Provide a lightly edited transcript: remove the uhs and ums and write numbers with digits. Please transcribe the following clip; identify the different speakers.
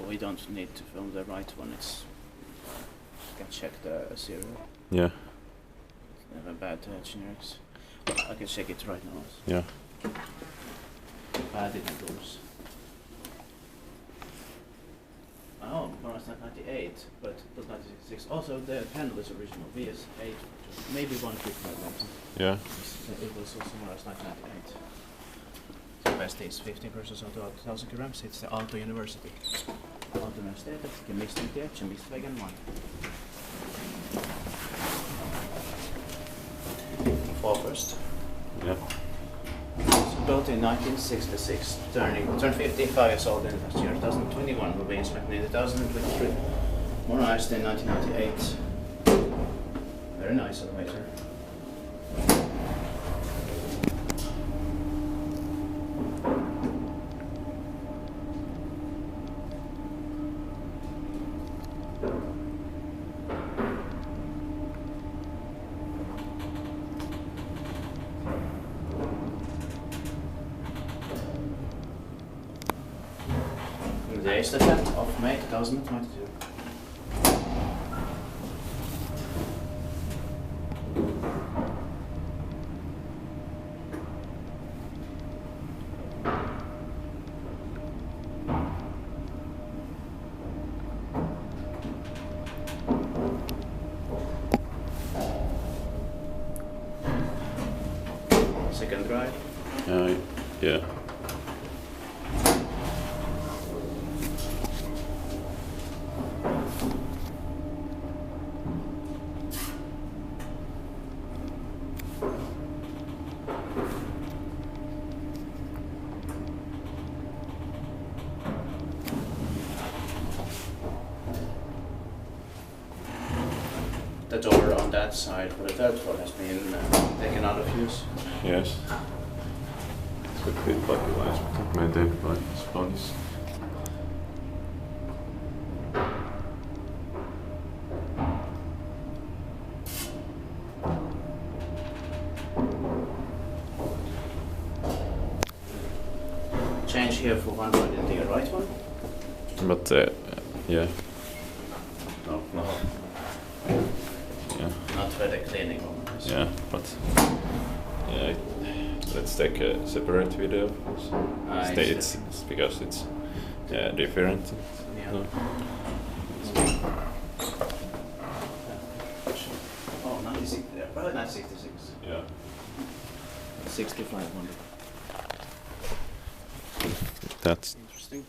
Speaker 1: we don't need to film the right one. It's you can check the serial.
Speaker 2: Yeah.
Speaker 1: Never bad generics. Well, I can check it right now.
Speaker 2: Yeah.
Speaker 1: I didn't lose. Oh, modernized 98, but it was 1966. Also, the panel is original VS8, maybe 155.
Speaker 2: Yeah.
Speaker 1: It was also modernized 1998. The best is 15% of 1,000 grams. It's the Aalto University. Aalto University, Kemistintie, Kemistintie 1. Fall first.
Speaker 2: Yeah.
Speaker 1: Built in 1966, turned 55 years old in last year. 2021 will be inspected in 2023. Modernized in 1998. Very nice elevator. Today is the 10th of May 2022. Second drive.
Speaker 2: Yeah.
Speaker 1: The door on that side for the third floor has been taken out of use.
Speaker 2: Yes. Could be lucky-wise, but maintained by Spanish.
Speaker 1: Change here for 100 in the right one.
Speaker 2: But yeah.
Speaker 1: No.
Speaker 2: Yeah.
Speaker 1: Not for the cleaning one.
Speaker 2: Yeah, but yeah, let's take a separate video. It's because it's different.
Speaker 1: Yeah.
Speaker 2: So.
Speaker 1: Oh, 96. Probably not 66.
Speaker 2: Yeah.
Speaker 1: 6500.
Speaker 2: That's
Speaker 1: Interesting.